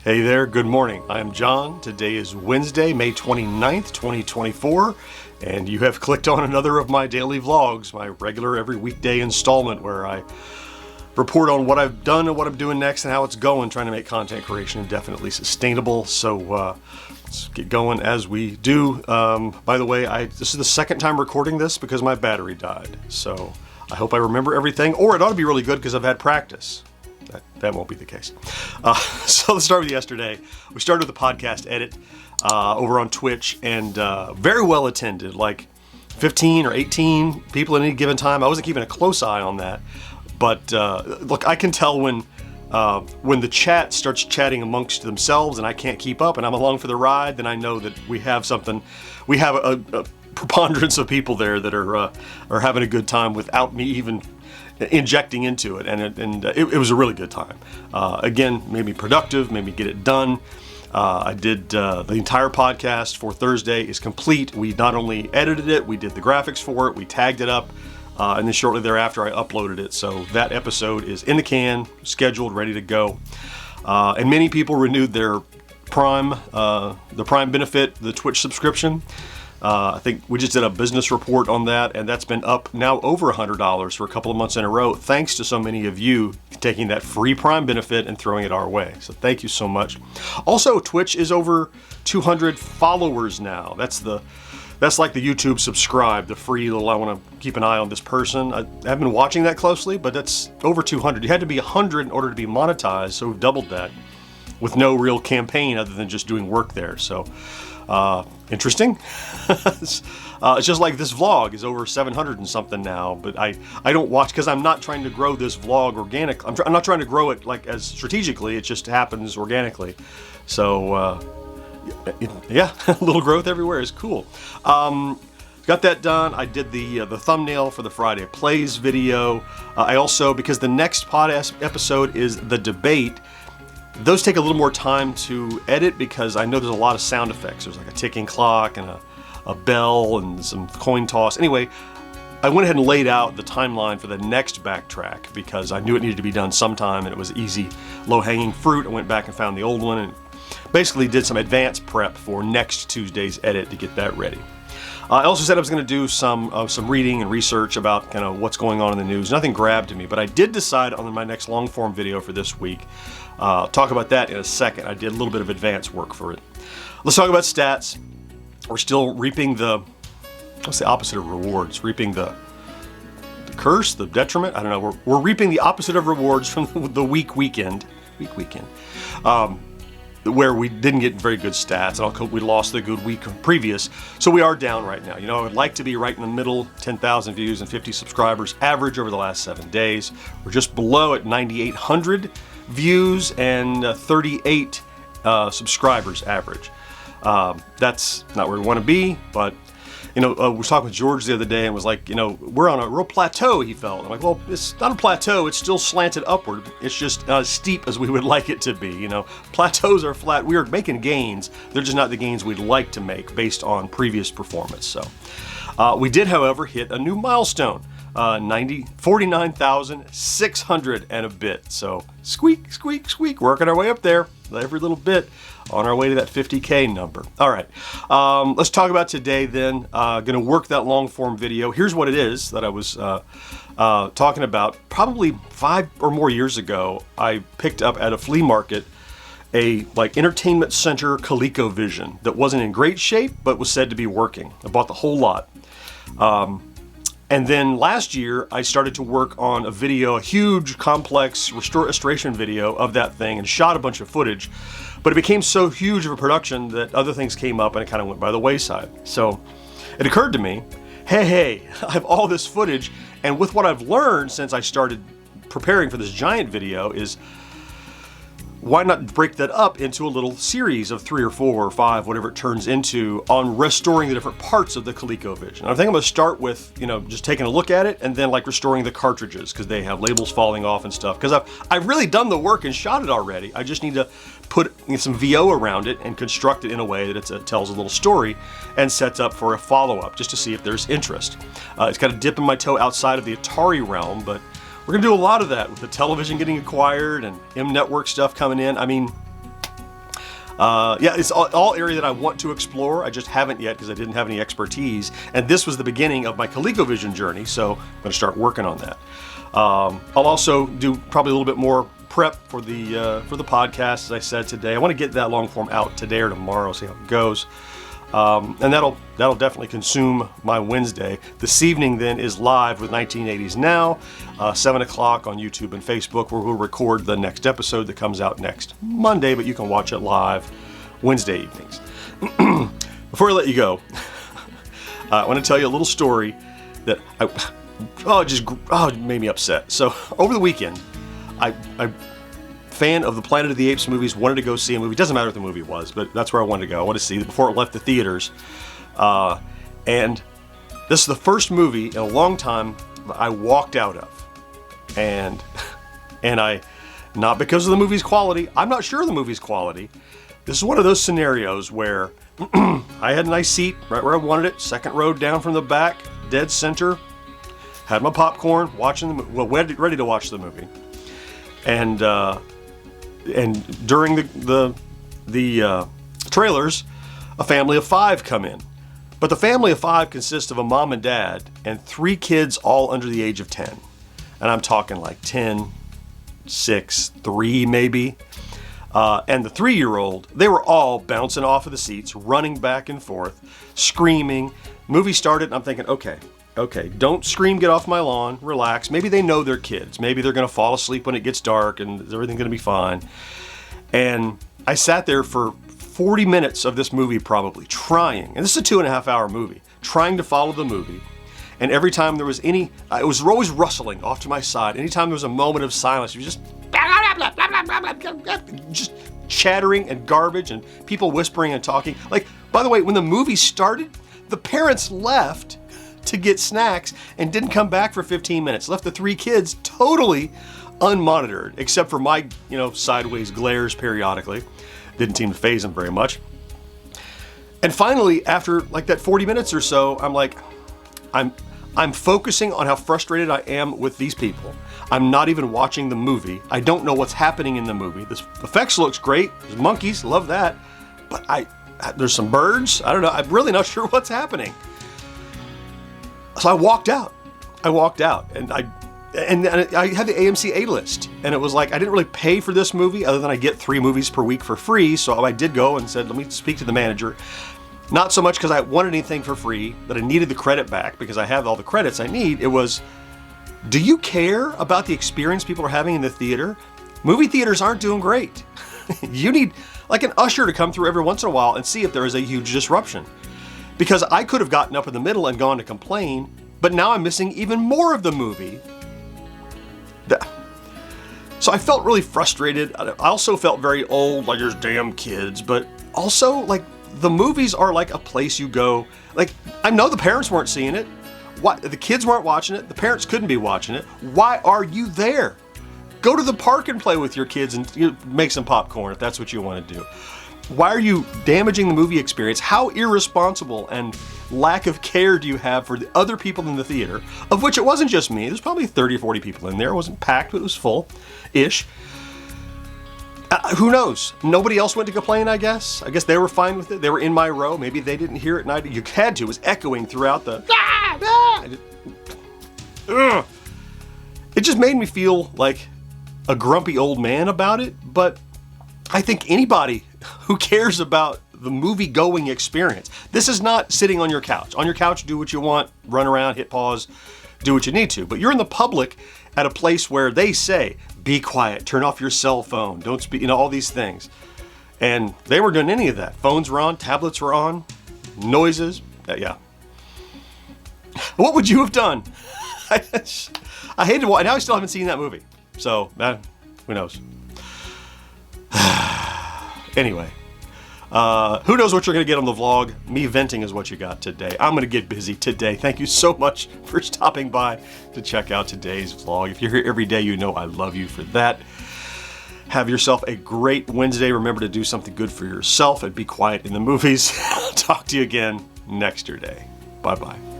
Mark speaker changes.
Speaker 1: Hey there, good morning. I am John. Today is Wednesday, May 29th, 2024, and you have clicked on another of my daily vlogs, my regular every weekday installment where I report on what I've done and what I'm doing next and how it's going, trying to make content creation indefinitely sustainable. So let's get going as we do. By the way, this is the second time recording this because my battery died. So I hope I remember everything, or it ought to be really good because I've had practice. That won't be the case. So let's start with yesterday. We started with the podcast edit over on Twitch, and very well attended, like 15 or 18 people at any given time. I wasn't keeping a close eye on that, but look, I can tell when the chat starts chatting amongst themselves and I can't keep up and I'm along for the ride, then I know that we have something. We have a preponderance of people there that are having a good time without me even injecting into it, and it was a really good time. Again, made me productive, made me get it done. I did the entire podcast for Thursday is complete. We not only edited it, we did the graphics for it, we tagged it up, and then shortly thereafter I uploaded it. So that episode is in the can, scheduled, ready to go. And many people renewed their Prime, the Prime benefit, the Twitch subscription. I think we just did a business report on that, and that's been up now over $100 for a couple of months in a row, thanks to so many of you taking that free Prime benefit and throwing it our way. So thank you so much. Also, Twitch is over 200 followers now. That's like the YouTube subscribe, the free little, I want to keep an eye on this person. I haven't been watching that closely, but that's over 200. You had to be 100 in order to be monetized, so we've doubled that with no real campaign other than just doing work there. So interesting. It's just like this vlog is over 700 and something now, but I don't watch because I'm not trying to grow this vlog organically. I'm not trying to grow it like as strategically. It just happens organically. So yeah, a little growth everywhere is cool. Got that done. I did the thumbnail for the Friday Plays video. I also, because the next podcast episode is the debate, those take a little more time to edit because I know there's a lot of sound effects. There's like a ticking clock and a bell and some coin toss. Anyway, I went ahead and laid out the timeline for the next backtrack because I knew it needed to be done sometime and it was easy, low-hanging fruit. I went back and found the old one and basically did some advanced prep for next Tuesday's edit to get that ready. I also said I was going to do some reading and research about kind of what's going on in the news. Nothing grabbed to me, but I did decide on my next long-form video for this week. Talk about that in a second. I did a little bit of advanced work for it. Let's talk about stats. We're still reaping what's the opposite of rewards? Reaping the curse, the detriment? I don't know. We're reaping the opposite of rewards from the weekend. Where we didn't get very good stats, and we lost the good week previous, so we are down right now. You know, I would like to be right in the middle, 10,000 views and 50 subscribers average over the last 7 days. We're just below at 9,800 views and 38 subscribers average. That's not where we want to be, but you know, we was talking with George the other day and was like, you know, we're on a real plateau, he felt. I'm like, well, it's not a plateau, it's still slanted upward. It's just not as steep as we would like it to be. You know, plateaus are flat. We are making gains. They're just not the gains we'd like to make based on previous performance. So we did, however, hit a new milestone, 49,600 and a bit. So squeak, squeak, squeak, working our way up there every little bit on our way to that 50K number. All right, let's talk about today then. Going to work that long form video. Here's what it is that I was talking about. Probably 5 or more years ago, I picked up at a flea market a entertainment center ColecoVision that wasn't in great shape, but was said to be working. I bought the whole lot. And then last year, I started to work on a huge, complex restoration video of that thing and shot a bunch of footage. But it became so huge of a production that other things came up and it kind of went by the wayside. So it occurred to me, hey, I have all this footage, and with what I've learned since I started preparing for this giant video is, why not break that up into a little series of 3 or 4 or 5, whatever it turns into, on restoring the different parts of the ColecoVision. And I think I'm going to start with, you know, just taking a look at it and then restoring the cartridges because they have labels falling off and stuff. Because I've really done the work and shot it already. I just need to put some VO around it and construct it in a way that it tells a little story and sets up for a follow-up just to see if there's interest. It's kind of dipping my toe outside of the Atari realm, but we're going to do a lot of that with the television getting acquired and M Network stuff coming in. I mean, Yeah, it's all area that I want to explore. I just haven't yet because I didn't have any expertise. And this was the beginning of my ColecoVision journey, so I'm going to start working on that. I'll also do probably a little bit more prep for the podcast, as I said today. I want to get that long form out today or tomorrow, see how it goes. And that'll definitely consume my Wednesday. This evening then is live with 1980s Now, 7 o'clock on YouTube and Facebook, where we'll record the next episode that comes out next Monday, but you can watch it live Wednesday evenings. Before I let you go, I want to tell you a little story that it made me upset. So over the weekend, I fan of the Planet of the Apes movies, wanted to go see a movie. Doesn't matter what the movie was, but that's where I wanted to go. I wanted to see it before it left the theaters. And this is the first movie in a long time that I walked out of. And I, not because of the movie's quality, I'm not sure of the movie's quality. This is one of those scenarios where I had a nice seat right where I wanted it, second row down from the back, dead center, had my popcorn, watching ready to watch the movie. And during the trailers, a family of 5 come in. But the family of 5 consists of a mom and dad and 3 kids all under the age of 10. And I'm talking like 10, 6, 3 maybe. And the 3-year-old, they were all bouncing off of the seats, running back and forth, screaming. Movie started and I'm thinking, okay, don't scream, get off my lawn, relax. Maybe they know they're kids. Maybe they're going to fall asleep when it gets dark and everything's going to be fine. And I sat there for 40 minutes of this movie probably trying, and this is a 2.5-hour movie, trying to follow the movie. And every time there was it was always rustling off to my side. Anytime there was a moment of silence, it was just chattering and garbage and people whispering and talking. Like, by the way, when the movie started, the parents left to get snacks and didn't come back for 15 minutes. Left the 3 kids totally unmonitored, except for my, sideways glares periodically. Didn't seem to faze them very much. And finally, after like that 40 minutes or so, I'm like, I'm focusing on how frustrated I am with these people. I'm not even watching the movie. I don't know what's happening in the movie. The effects looks great. There's monkeys, love that. But there's some birds. I don't know. I'm really not sure what's happening. So I walked out, and I had the AMC A-list, and it was like I didn't really pay for this movie other than I get 3 movies per week for free. So I did go and said, let me speak to the manager. Not so much because I wanted anything for free, that I needed the credit back because I have all the credits I need. It was, do you care about the experience people are having in the theater? Movie theaters aren't doing great. You need like an usher to come through every once in a while and see if there is a huge disruption. Because I could have gotten up in the middle and gone to complain, but now I'm missing even more of the movie. So I felt really frustrated. I also felt very old, like there's damn kids, but also like the movies are like a place you go. Like, I know the parents weren't seeing it. Why, the kids weren't watching it. The parents couldn't be watching it. Why are you there? Go to the park and play with your kids and make some popcorn if that's what you want to do. Why are you damaging the movie experience? How irresponsible and lack of care do you have for the other people in the theater, of which it wasn't just me. There's probably 30 or 40 people in there. It wasn't packed, but it was full-ish. Who knows? Nobody else went to complain, I guess. I guess they were fine with it. They were in my row. Maybe they didn't hear it. And you had to. It was echoing throughout the... It just made me feel like a grumpy old man about it, but I think anybody who cares about the movie-going experience. This is not sitting on your couch. On your couch, do what you want, run around, hit pause, do what you need to. But you're in the public at a place where they say, be quiet, turn off your cell phone, don't speak, all these things. And they weren't doing any of that. Phones were on, tablets were on, noises, yeah. What would you have done? I hated it. Now I still haven't seen that movie. So, who knows? Anyway, who knows what you're going to get on the vlog? Me venting is what you got today. I'm going to get busy today. Thank you so much for stopping by to check out today's vlog. If you're here every day, you know I love you for that. Have yourself a great Wednesday. Remember to do something good for yourself and be quiet in the movies. I'll talk to you again next day. Bye-bye.